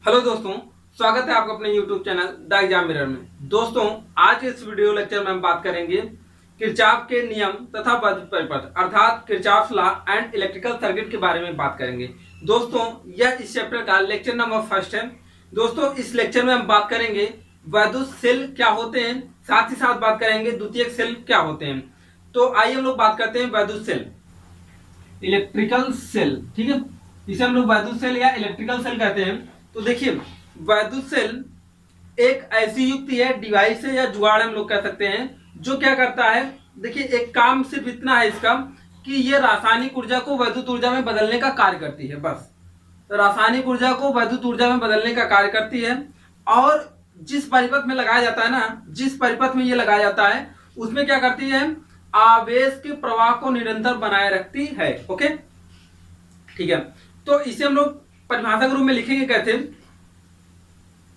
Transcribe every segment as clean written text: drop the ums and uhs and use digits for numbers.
Hello दोस्तों, स्वागत है आपका अपने YouTube channel the exam mirror में। दोस्तों, आज के इस वीडियो लेक्चर में हम बात करेंगे किरचॉफ के नियम तथा वैद्युत परिपथ अर्थात Kirchhoff law and electrical circuit के बारे में बात करेंगे। दोस्तों, यह इस चैप्टर का लेक्चर नंबर फर्स्ट है। दोस्तों, इस लेक्चर में हम बात करेंगे वैद्युत सेल क्या होते हैं, साथ ही साथ बात करेंगे द्वितीयक सेल क्या होते हैं। तो आइए हम लोग बात करते हैं वैद्युत सेल, इलेक्ट्रिकल सेल। ठीक है, इसे हम लोग वैद्युत सेल या इलेक्ट्रिकल सेल कहते हैं। तो देखिए, वैद्युत सेल एक ऐसी युक्ति है, डिवाइस है या जुगाड़ हम लोग कह सकते हैं, जो क्या करता है। देखिए, एक काम सिर्फ इतना है इसका कि ये रासायनिक ऊर्जा को वैद्युत ऊर्जा में बदलने का कार्य करती है। बस तो रासायनिक ऊर्जा को वैद्युत ऊर्जा में बदलने का कार्य करती है। और जिस परिपथ में लगाया जाता है ना, जिस परिपथ में ये लगाया जाता है, उसमें क्या करती है, आवेश के प्रवाह को निरंतर बनाए रखती है। ओके, ठीक है। तो इसे हम लोग परिभाषा के रूप में लिखेंगे कैसे।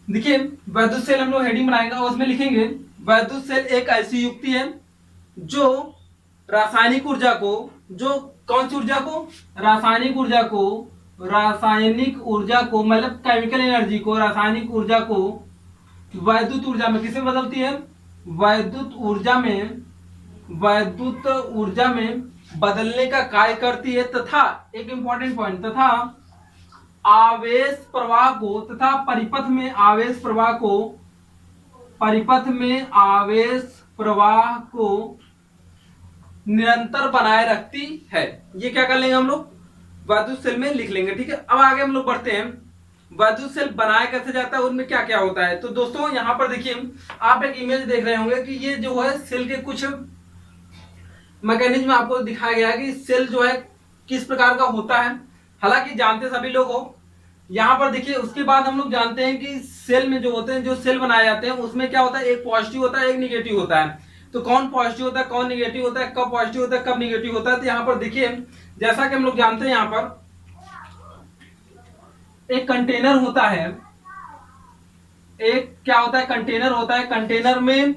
देखिए, वैद्युत सेल हम लोग हेडिंग बनाएंगे और उसमें लिखेंगे वैद्युत सेल एक ऐसी युक्ति है जो रासायनिक ऊर्जा को, जो कौन सी ऊर्जा को, रासायनिक ऊर्जा को, रासायनिक ऊर्जा को मतलब केमिकल एनर्जी को, रासायनिक ऊर्जा को वैद्युत ऊर्जा में किसे बदलती है, वैद्युत ऊर्जा में, वैद्युत ऊर्जा में बदलने का कार्य करती है। तथा एक इंपॉर्टेंट पॉइंट, तथा आवेश प्रवाह को, तथा परिपथ में आवेश प्रवाह को, परिपथ में आवेश प्रवाह को निरंतर बनाए रखती है। ये क्या कर लेंगे हम लोग, वैद्युत सेल में लिख लेंगे। ठीक है, अब आगे हम लोग बढ़ते हैं, वैद्युत सेल बनाया कैसे जाता है, उनमें क्या क्या होता है। तो दोस्तों, यहां पर देखिए, आप एक इमेज देख रहे होंगे कि ये जो है सेल के कुछ मैकेनिज्म आपको दिखाया गया है कि सेल जो है किस प्रकार का होता है। हालांकि जानते सभी लोग हो। यहाँ पर देखिए, उसके बाद हम लोग जानते हैं कि सेल में जो होते हैं, जो सेल बनाए जाते हैं, उसमें क्या होता है, एक पॉजिटिव होता है, एक निगेटिव होता है। तो कौन पॉजिटिव होता है, कौन निगेटिव होता है, कब पॉजिटिव होता है, कब निगेटिव होता है। तो यहाँ पर देखिए, जैसा कि हम लोग जानते हैं, यहाँ पर एक कंटेनर होता है, एक क्या होता है, कंटेनर होता है। कंटेनर में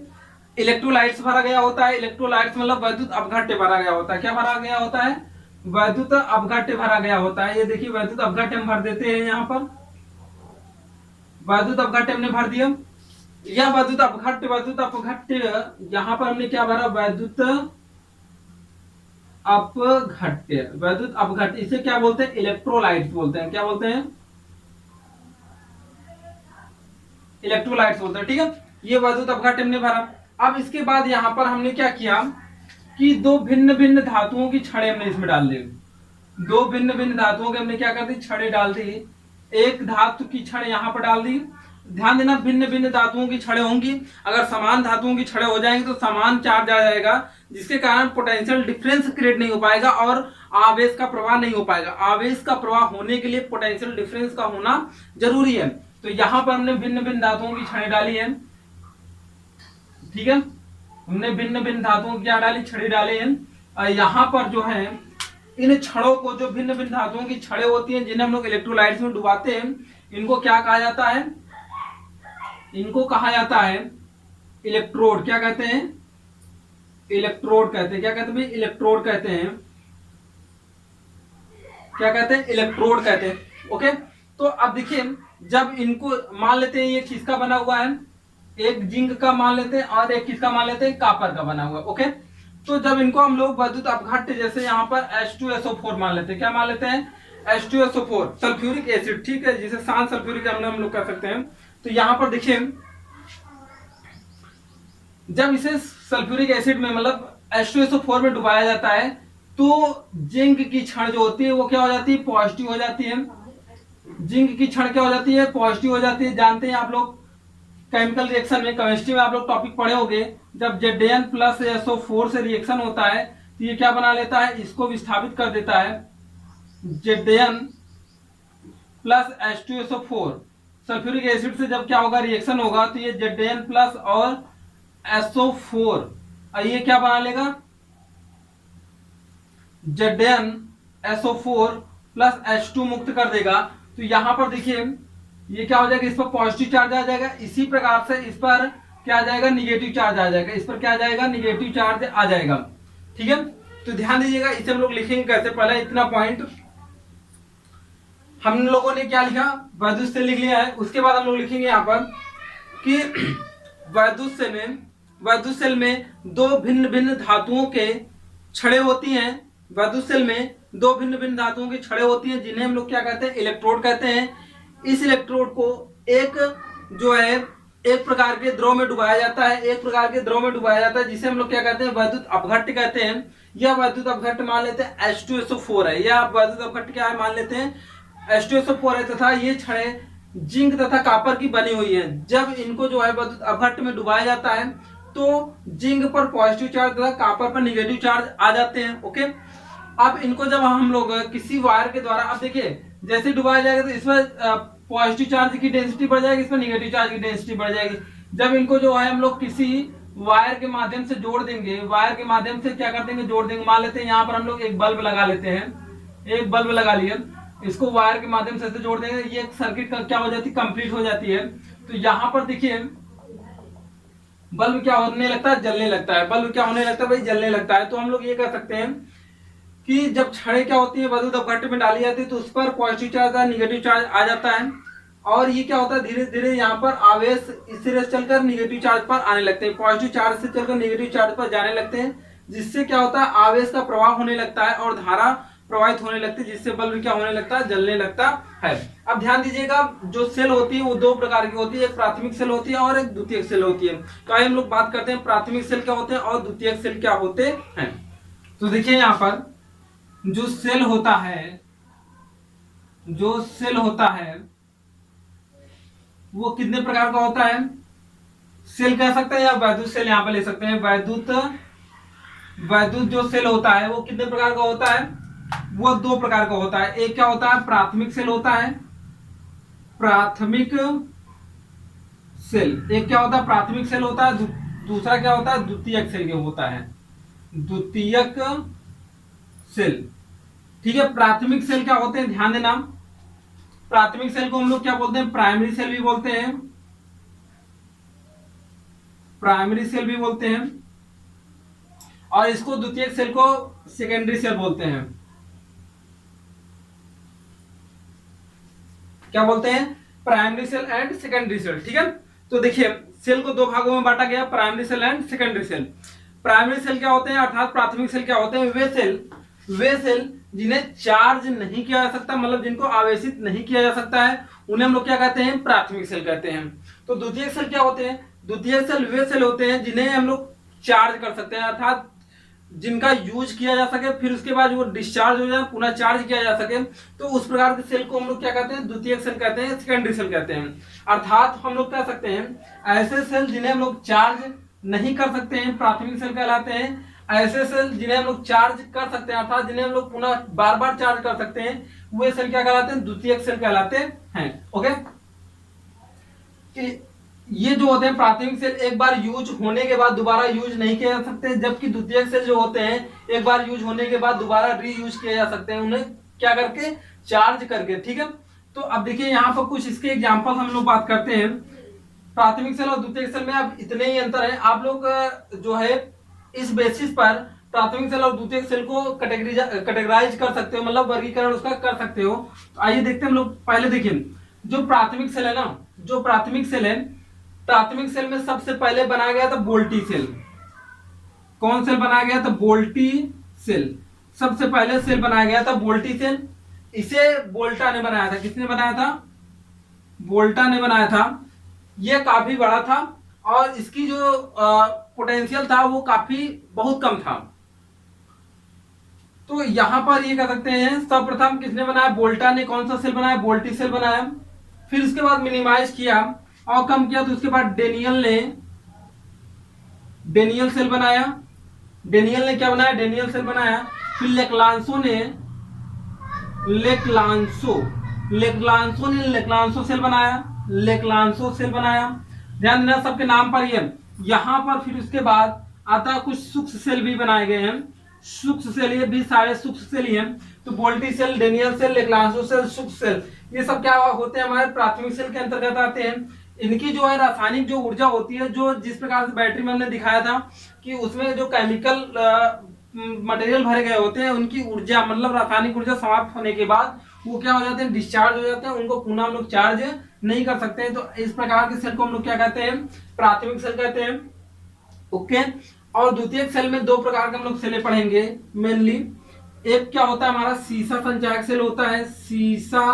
इलेक्ट्रोलाइट्स भरा गया होता है। इलेक्ट्रोलाइट्स मतलब वैद्युत अपघट्य भरा गया होता है। क्या भरा गया होता है, वैद्युत अपघट्य भरा गया होता है। ये देखिए, वैद्युत अपघट्य हम भर देते हैं। यहाँ पर वैद्युत अपघट्य हमने भर दिया। यह वैद्युत अपघट्य, वैद्युत अपघट्य यहाँ पर हमने क्या भरा, वैद्युत अपघट्य, वैद्युत अपघट्य। इसे क्या बोलते हैं, इलेक्ट्रोलाइट्स बोलते हैं। क्या बोलते हैं, इलेक्ट्रोलाइट्स बोलते हैं। ठीक है, ये वैद्युत अपघट्य हमने भरा। अब इसके बाद यहाँ पर हमने क्या किया कि दो भिन्न भिन्न धातुओं की छड़ें हमने इसमें डाल दी। दो भिन्न भिन्न धातुओं के हमने क्या कर दी, छड़ें डाल दी। एक धातु की छड़ यहाँ पर डाल दी। ध्यान देना, भिन्न भिन्न धातुओं की छड़ें होंगी। अगर समान धातुओं की छड़ें हो जाएंगी तो समान चार्ज आ जाएगा, जिसके कारण पोटेंशियल डिफरेंस क्रिएट नहीं हो पाएगा और आवेश का प्रवाह नहीं हो पाएगा। आवेश का प्रवाह होने के लिए पोटेंशियल डिफरेंस का होना जरूरी है। तो यहाँ पर हमने भिन्न भिन्न धातुओं की छड़ें डाली है। ठीक है, हमने भिन्न भिन्न धातुओं की क्या डाली, छड़ी डाली है। यहाँ पर जो है, इन छड़ों को, जो भिन्न भिन्न धातुओं की छड़ें होती हैं, जिन्हें हम लोग इलेक्ट्रोलाइट्स में डुबाते हैं, इनको क्या कहा जाता है, इनको कहा जाता है इलेक्ट्रोड। क्या कहते हैं, इलेक्ट्रोड कहते हैं। क्या कहते हैं भाई, इलेक्ट्रोड कहते हैं। क्या कहते हैं, इलेक्ट्रोड कहते हैं। ओके, तो अब देखिए, जब इनको मान लेते हैं, ये किसका बना हुआ है, एक जिंक का मान लेते हैं और एक किसका मान लेते हैं, कापर का बना हुआ। ओके, तो जब इनको हम लोग वैद्युत अपघट्य, जैसे यहाँ पर H2SO4 मान लेते हैं। क्या मान लेते हैं, H2SO4 सल्फ्यूरिक एसिड। ठीक है, जिसे शांत सल्फ्यूरिक अम्ल हम लोग कह सकते हैं। तो यहाँ पर देखिए, जब इसे सल्फ्यूरिक एसिड में मतलब H2SO4 में डुबाया जाता है, तो जिंक की क्षण जो होती है वो क्या हो जाती है, पॉजिटिव हो जाती है। जिंक की क्षण क्या हो जाती है, पॉजिटिव हो जाती है। जानते हैं आप लोग, केमिकल रिएक्शन में, केमिस्ट्री में आप लोग टॉपिक पढ़े होंगे, जब Zn प्लस SO4 से रिएक्शन होता है तो ये क्या बना लेता है, इसको विस्थापित कर देता है। Zn plus H2SO4 sulphuric acid से जब क्या होगा, रिएक्शन होगा, तो ये Zn प्लस और SO4 ये क्या बना लेगा, ZnSO4 प्लस H2 मुक्त कर देगा। तो यहां पर देखिए, ये क्या हो जाएगा, इस पर पॉजिटिव चार्ज आ जाएगा। इसी प्रकार से इस पर क्या आ जाएगा, निगेटिव चार्ज आ जाएगा। इस पर क्या आ जाएगा, निगेटिव चार्ज आ जाएगा। ठीक है, तो ध्यान दीजिएगा, इसे हम लोग लिखेंगे कैसे, पहले इतना पॉइंट। हम लोगों ने क्या लिखा, वैद्युत सेल लिख लिया है। उसके बाद हम लोग लिखेंगे यहाँ पर कि वैद्युत सेल में दो भिन्न भिन्न धातुओं के छड़ें होती हैं। वैद्युत सेल में दो भिन्न भिन्न धातुओं की छड़ें होती हैं जिन्हें हम लोग क्या कहते हैं, इलेक्ट्रोड कहते हैं। इस इलेक्ट्रोड को एक प्रकार के द्रव में डुबाया जाता है, जिसे हम लोग क्या कहते हैं, वैद्युत अपघट्ट कहते हैं। यह वैद्युत अपघट्ट मान लेते हैं H2SO4 है, या वैद्युत अपघट्ट क्या है मान लेते हैं H2SO4 है, तथा ये छड़ें जिंक तथा कॉपर की बनी हुई है। जब इनको वैद्युत अपघट्ट में डुबाया जाता है तो जिंक पर पॉजिटिव चार्ज तथा कॉपर पर निगेटिव चार्ज आ जाते हैं। ओके, अब इनको जब हम लोग किसी वायर के द्वारा, अब देखिए जैसे डुबाया जाएगा तो इसमें पॉजिटिव चार्ज की डेंसिटी बढ़ जाएगी, इसमें निगेटिव चार्ज की डेंसिटी बढ़ जाएगी। जब इनको हम लोग किसी वायर के माध्यम से जोड़ देंगे, वायर के माध्यम से क्या कर देंगे, जोड़ देंगे। मान लेते हैं यहाँ पर हम लोग एक बल्ब लगा लेते हैं, एक बल्ब लगा लिया, इसको वायर के माध्यम से जोड़ देंगे, ये सर्किट क्या हो जाती है, कंप्लीट हो जाती है। तो यहाँ पर देखिए बल्ब क्या होने लगता है, जलने लगता है। बल्ब क्या होने लगता है भाई, जलने लगता है। तो हम लोग ये कर सकते हैं कि जब छड़ें क्या होती है वैद्युत अपघट्ट में डाली जाती है तो उस पर पॉजिटिव चार्ज या निगेटिव चार्ज आ जाता है, और ये क्या होता है, धीरे धीरे यहाँ पर आवेश इस सिरे से चलकर निगेटिव चार्ज पर आने लगते हैं, पॉजिटिव चार्ज से चलकर निगेटिव चार्ज पर जाने लगते हैं, जिससे क्या होता है, आवेश का प्रवाह होने लगता है और धारा प्रवाहित होने लगती है, जिससे बल्ब क्या होने लगता है, जलने लगता है। अब ध्यान दीजिएगा, जो सेल होती है वो दो प्रकार की होती है, एक प्राथमिक सेल होती है और एक द्वितीयक सेल होती है। तो आइए हम लोग बात करते हैं प्राथमिक सेल क्या होते हैं और द्वितीयक सेल क्या होते हैं। तो देखिए यहाँ पर जो सेल होता है वो कितने प्रकार का होता है, सेल कह सकते हैं या वैद्युत सेल यहाँ पे ले सकते हैं। वैद्युत जो सेल होता है वो कितने प्रकार का होता है, वो दो प्रकार का होता है। एक क्या होता है, प्राथमिक सेल होता है, प्राथमिक सेल एक क्या होता है, प्राथमिक सेल होता है। दूसरा क्या होता है, द्वितीयक सेल होता है, द्वितीयक सेल। ठीक है, प्राथमिक सेल क्या होते हैं, ध्यान देना, प्राथमिक सेल को हम लोग क्या बोलते हैं, प्राइमरी सेल भी बोलते हैं, प्राइमरी सेल भी बोलते हैं, और इसको द्वितीयक सेल को सेकेंडरी सेल बोलते हैं। क्या बोलते हैं, primary cell and secondary cell. ठीक है, तो देखिए सेल को दो भागों में बांटा गया, primary cell and secondary cell. Primary cell क्या होते हैं, अर्थात प्राथमिक सेल क्या होते हैं, वे सेल जिन्हें चार्ज नहीं किया जा सकता, मतलब जिनको आवेशित नहीं किया जा सकता है, उन्हें हम लोग क्या कहते हैं, प्राथमिक सेल कहते हैं। तो द्वितीयक सेल क्या होते हैं, द्वितीयक सेल वे सेल होते हैं जिन्हें हम लोग चार्ज कर सकते हैं, अर्थात जिनका यूज किया जा सके, फिर उसके बाद वो डिस्चार्ज हो जाए, पुनः चार्ज किया जा सके। तो उस प्रकार के सेल को हम लोग क्या कहते हैं, द्वितीयक सेल कहते हैं, सेकेंडरी सेल कहते हैं। अर्थात हम लोग कह सकते हैं ऐसे सेल जिन्हें हम लोग चार्ज नहीं कर सकते हैं, प्राथमिक सेल कहलाते हैं। ऐसे सेल जिन्हें हम लोग चार्ज कर सकते हैं, अर्थात जिन्हें हम लोग पुनः बार बार चार्ज कर सकते हैं, वे सेल क्या कहलाते हैं, द्वितीयक सेल कहलाते हैं। ओके, ये जो होते हैं प्राथमिक सेल एक बार यूज होने के बाद दोबारा यूज नहीं किए जा सकते, जबकि द्वितीयक सेल जो होते हैं एक बार यूज होने के बाद दोबारा रीयूज किए जा सकते हैं, उन्हें क्या करके, चार्ज करके। ठीक है, तो अब देखिए यहाँ पर कुछ इसके एग्जांपल हम लोग बात करते हैं। प्राथमिक सेल और द्वितीयक सेल में अब इतने ही अंतर है, आप लोग जो है इस बेसिस पर प्राथमिक सेल और द्वितीयक सेल को कैटेगराइज कर सकते हो, मतलब वर्गीकरण उसका कर सकते हो। तो आइए देखते हैं हम लोग। पहले देखिए जो प्राथमिक सेल है ना, जो प्राथमिक सेल है, प्राथमिक सेल में सबसे पहले बनाया गया था वोल्टी सेल। कौन सेल बनाया गया था, वोल्टी सेल। सबसे पहले सेल बनाया गया था वोल्टी सेल। इसे वोल्टा ने बनाया था। किसने बनाया था, वोल्टा ने बनाया था। यह काफी बड़ा था और इसकी जो पोटेंशियल था वो काफी बहुत कम था। तो यहां पर ये कह सकते हैं सर्वप्रथम किसने बनाया, वोल्टा ने। कौन सा सेल बनाया, वोल्टी सेल बनाया। फिर उसके बाद मिनिमाइज किया और कम किया, तो उसके बाद डेनियल सेल बनाया। डेनियल ने क्या बनाया, डेनियल सेल बनाया। फिर लेक्लांसो ने लेक्लांसो सेल बनाया, लेक्लांसो सेल बनाया। ध्यान देना सबके नाम पर ये। यहां पर फिर उसके बाद आता कुछ सूक्ष्म सेल भी बनाए गए हैं। सूक्ष्म सेल, ये भी सारे सूक्ष्म सेल ही हैं। तो voltaic cell, Daniel cell, Leclanche cell, सूक्ष्म सेल, ये सब क्या होते हैं, हमारे प्राथमिक सेल के अंतर्गत आते हैं। इनकी जो है रासायनिक जो ऊर्जा होती है, जो जिस प्रकार से बैटरी में हमने दिखाया था कि उसमें जो केमिकल मटेरियल भरे गए होते हैं, उनकी ऊर्जा मतलब रासायनिक ऊर्जा समाप्त होने के बाद वो क्या हो जाते हैं, डिस्चार्ज हो जाते हैं, उनको पुनः हम लोग चार्ज नहीं कर सकते हैं। तो इस प्रकार के सेल को हम लोग क्या कहते हैं, प्राथमिक सेल कहते हैं। ओके, और द्वितीयक सेल में दो प्रकार के हम लोग सेलें पढ़ेंगे मेनली। एक क्या होता है हमारा सीसा संचायक सेल होता है, सीसा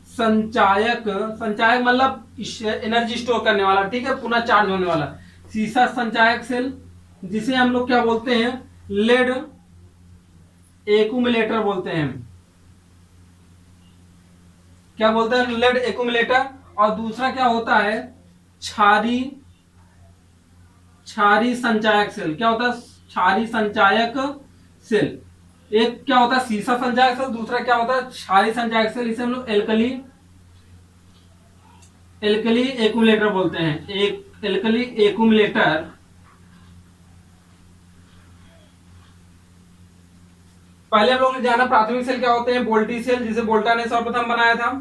संचायक, संचायक मतलब एनर्जी स्टोर करने वाला, ठीक है, पुनः चार्ज होने वाला। सीसा संचायक सेल जिसे हम लोग क्या बोलते हैं, लेड एक्यूमुलेटर बोलते हैं। क्या बोलते हैं, लेड एक्यूमुलेटर। और दूसरा क्या होता है, क्षारी संचायक सेल। क्या होता है, क्षारी संचायक सेल। एक क्या होता है सीसा संचायक सेल, दूसरा क्या होता है क्षारी संचायक सेल। इसे हम लोग एल्कली एक्यूमुलेटर बोलते हैं, एक एल्कली एक्यूमुलेटर। पहले हम लोग ने जाना प्राथमिक सेल क्या होते हैं, बोल्टी सेल जिसे बोल्टा ने सर्वप्रथम बनाया था,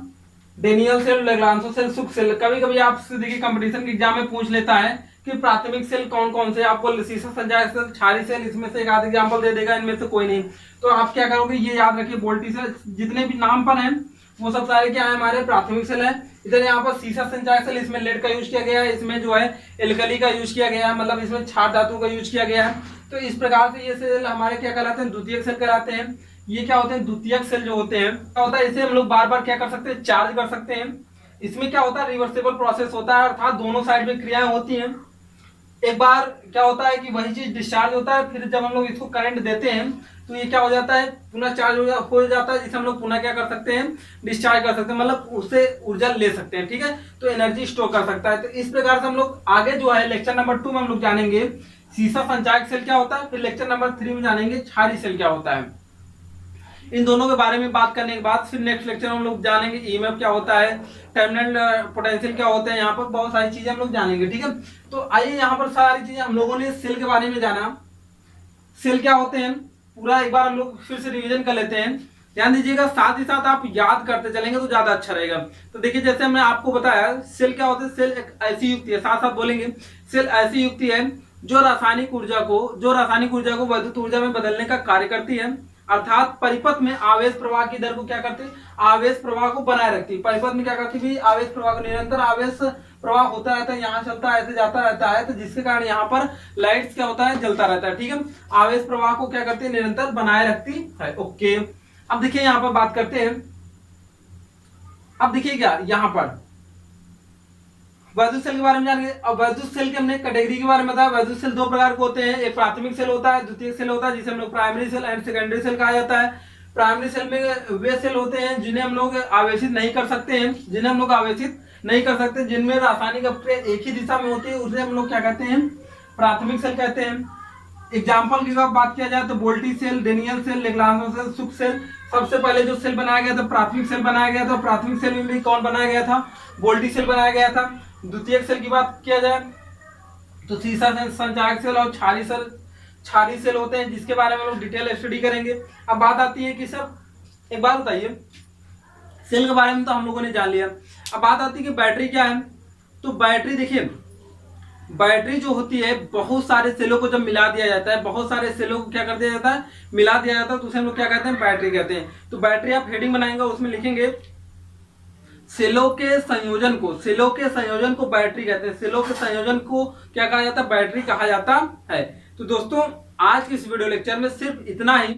डेनियल सेल, लेग्रांसो सेल, सुक सेल। कभी कभी आपसे देखिए कंपटीशन के एग्जाम में पूछ लेता है कि प्राथमिक सेल कौन कौन से, आपको सीसा संचायक सेल, क्षारी सेल, इसमें से एक आध एग्जाम्पल दे देगा, इनमें से कोई नहीं। तो आप क्या करोगे, ये याद रखिए, बोल्टी सेल जितने भी नाम पर हैं वो सब सारे क्या है, हमारे प्राथमिक सेल है। इधर यहाँ पर सीसा संचायक सेल, इसमें लेड का यूज किया गया है, इसमें जो है एल्कली का यूज किया गया है, मतलब इसमें क्षार धातु का यूज किया गया है। तो इस प्रकार से ये सेल हमारे क्या कहलाते हैं, द्वितीयक सेल कहलाते हैं। ये क्या होते हैं, द्वितीयक सेल जो होते हैं, क्या होता है, इसे हम लोग बार बार क्या कर सकते हैं, चार्ज कर सकते हैं। इसमें क्या होता है, रिवर्सिबल प्रोसेस होता है, अर्थात दोनों साइड में क्रियाएं होती हैं। एक बार क्या होता है कि वही चीज डिस्चार्ज होता है, फिर जब हम लोग इसको करंट देते हैं तो ये क्या हो जाता है, पुनः चार्ज हो जाता है, जिसे हम लोग पुनः क्या कर सकते हैं, डिस्चार्ज कर सकते हैं, मतलब उससे ऊर्जा ले सकते हैं, ठीक है, तो एनर्जी स्टोर कर सकता है। तो इस प्रकार से हम लोग आगे जो है लेक्चर नंबर 2 में हम लोग जानेंगे सीसा संचायक सेल क्या होता है, फिर लेक्चर नंबर 3 में जानेंगे क्षारी सेल क्या होता है। इन दोनों के बारे में बात करने के बाद फिर नेक्स्ट लेक्चर हम लोग जानेंगे ईएमएफ क्या होता है, टर्मिनल पोटेंशियल क्या होता है, यहाँ पर बहुत सारी चीजें हम लोग जानेंगे, ठीक है। तो आइए यहाँ पर सारी चीजें हम लोगों ने सेल के बारे में जाना, सेल क्या होते हैं पूरा एक बार हम लोग फिर से रिवीजन कर लेते हैं, ध्यान दीजिएगा, साथ ही साथ आप याद करते चलेंगे तो ज्यादा अच्छा रहेगा। तो देखिए जैसे मैं आपको बताया सेल क्या होता है, सेल एक ऐसी युक्ति है, साथ साथ बोलेंगे, सेल ऐसी युक्ति है जो रासायनिक ऊर्जा को विद्युत ऊर्जा में बदलने का कार्य करती है, अर्थात परिपथ में आवेश प्रवाह की दर को क्या करती है, आवेश प्रवाह को बनाए रखती है। परिपथ में क्या करती है, आवेश प्रवाह को, निरंतर आवेश प्रवाह होता रहता है, यहाँ चलता है, ऐसे जाता रहता है, तो जिसके कारण यहाँ पर लाइट्स क्या होता है, जलता रहता है, ठीक है। आवेश प्रवाह को क्या करती है, निरंतर बनाए रखती है। ओके, अब देखिए यहाँ पर बात करते हैं, अब देखिए क्या यहाँ पर वैद्युत सेल के बारे में जानेंगे। अब वैद्युत सेल के हमने कैटेगरी के बारे में बताया, वैद्युत सेल दो प्रकार के होते हैं, एक प्राथमिक सेल होता है, द्वितीयक सेल होता है, जिसे हम लोग primary cell and secondary cell कहा जाता है। प्राइमरी सेल में वे सेल होते हैं जिन्हें हम लोग आवेशित नहीं कर सकते हैं, जिनमें रासायनिक अभिक्रिया एक ही दिशा में होती है, उसे हम लोग क्या कहते हैं, प्राथमिक सेल कहते हैं। एग्जाम्पल की बात किया जाए तो बोल्टी सेल, डेनियल सेल, लेग्रांसो सेल, सुक सेल। सबसे पहले जो सेल बनाया गया था प्राथमिक सेल बनाया गया था, प्राथमिक सेल में भी कौन बनाया गया था, बोल्टी सेल बनाया गया था। द्वितीयक सेल की बात किया जाए तो सीसा संचायक सेल और क्षारी सेल होते हैं, जिसके बारे में हम लोग डिटेल स्टडी करेंगे। अब बात आती है कि सर एक बात बताइए, सेल के बारे में तो हम लोगों ने जान लिया, अब बात आती है कि बैटरी क्या है। तो बैटरी देखिए, बैटरी जो होती है बहुत सारे सेलों को जब मिला दिया जाता है, बहुत सारे सेलों को क्या कर दिया जाता है, मिला दिया जाता है, तो उसे हम लोग क्या कहते हैं, बैटरी कहते हैं। तो बैटरी आप हेडिंग बनाएंगे, उसमें लिखेंगे सेलों के संयोजन को बैटरी कहते हैं, सेलों के संयोजन को क्या कहा जाता है, बैटरी कहा जाता है। तो दोस्तों आज की इस वीडियो लेक्चर में सिर्फ इतना ही।